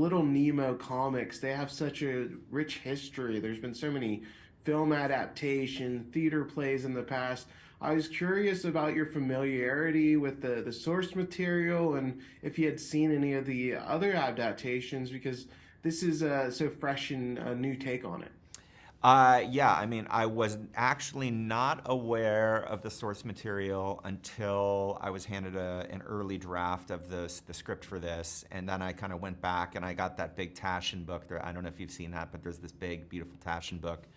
Little Nemo comics, they have such a rich history. There's been so many film adaptation, theater plays in the past. I was curious about your familiarity with the source material and if you had seen any of the other adaptations, because this is so fresh and a new take on it. Yeah, I mean, I was actually not aware of the source material until I was handed an early draft of the script for this, and then I kind of went back and I got that big Taschen book. There, I don't know if you've seen that, but there's this big, beautiful Taschen book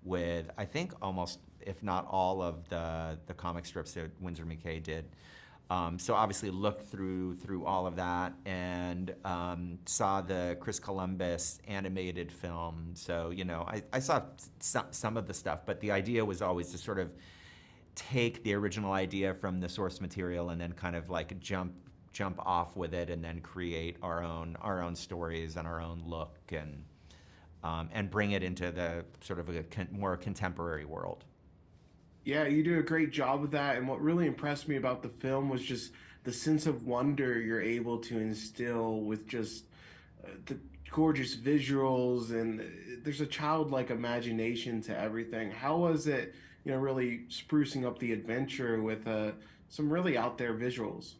with I think almost, if not all, of the comic strips that Winsor McKay did. So obviously looked through all of that and saw the Chris Columbus animated film. So I saw some of the stuff, but the idea was always to sort of take the original idea from the source material and then kind of like jump off with it and then create our own stories and our own look and bring it into the sort of a more contemporary world. Yeah, you do a great job with that. And what really impressed me about the film was just the sense of wonder you're able to instill with just the gorgeous visuals, and there's a childlike imagination to everything. How was it, really sprucing up the adventure with some really out there visuals?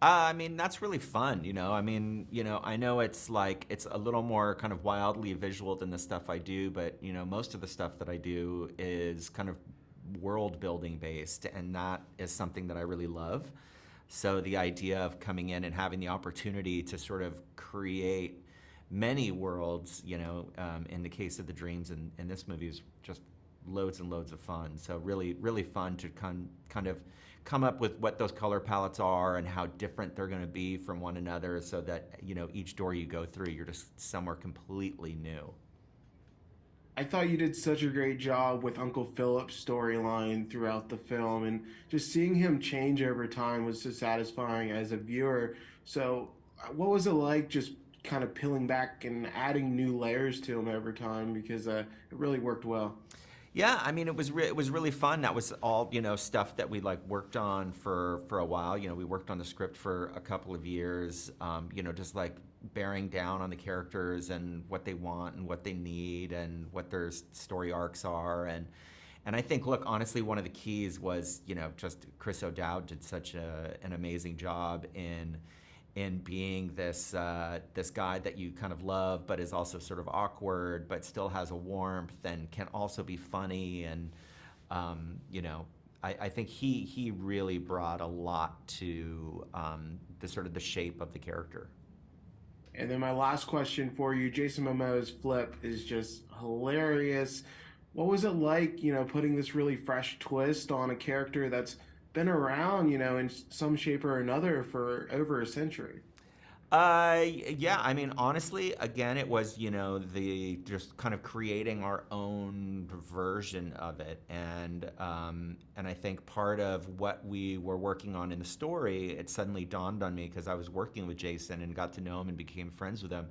I mean, that's really fun, I mean, I know it's a little more kind of wildly visual than the stuff I do, but most of the stuff that I do is kind of world building based, and that is something that I really love. So the idea of coming in and having the opportunity to sort of create many worlds, in the case of the dreams in this movie is just loads and loads of fun. So really, really fun to kind of come up with what those color palettes are and how different they're going to be from one another, so that each door you go through, you're just somewhere completely new. I thought you did such a great job with Uncle Philip's storyline throughout the film, and just seeing him change over time was so satisfying as a viewer. So, what was it like just kind of peeling back and adding new layers to him every time? Because it really worked well. Yeah, I mean, it was really fun. That was all stuff that we like worked on for a while. We worked on the script for a couple of years. Just like bearing down on the characters and what they want and what they need and what their story arcs are. And I think, look, honestly, one of the keys was just Chris O'Dowd did such an amazing job in being this guy that you kind of love, but is also sort of awkward, but still has a warmth and can also be funny. And I think he really brought a lot to the sort of the shape of the character. And then my last question for you, Jason Momoa's Flip is just hilarious. What was it like, putting this really fresh twist on a character that's been around, in some shape or another for over a century? Yeah, I mean, honestly, again, it was, the just kind of creating our own version of it. And I think part of what we were working on in the story, it suddenly dawned on me because I was working with Jason and got to know him and became friends with him,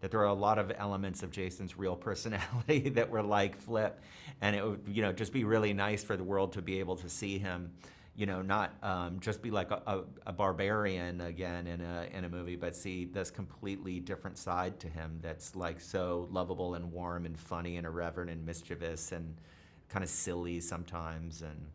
that there are a lot of elements of Jason's real personality that were like Flip. And it would, just be really nice for the world to be able to see him, not just be like a barbarian again in a movie, but see this completely different side to him that's like so lovable and warm and funny and irreverent and mischievous and kind of silly sometimes. And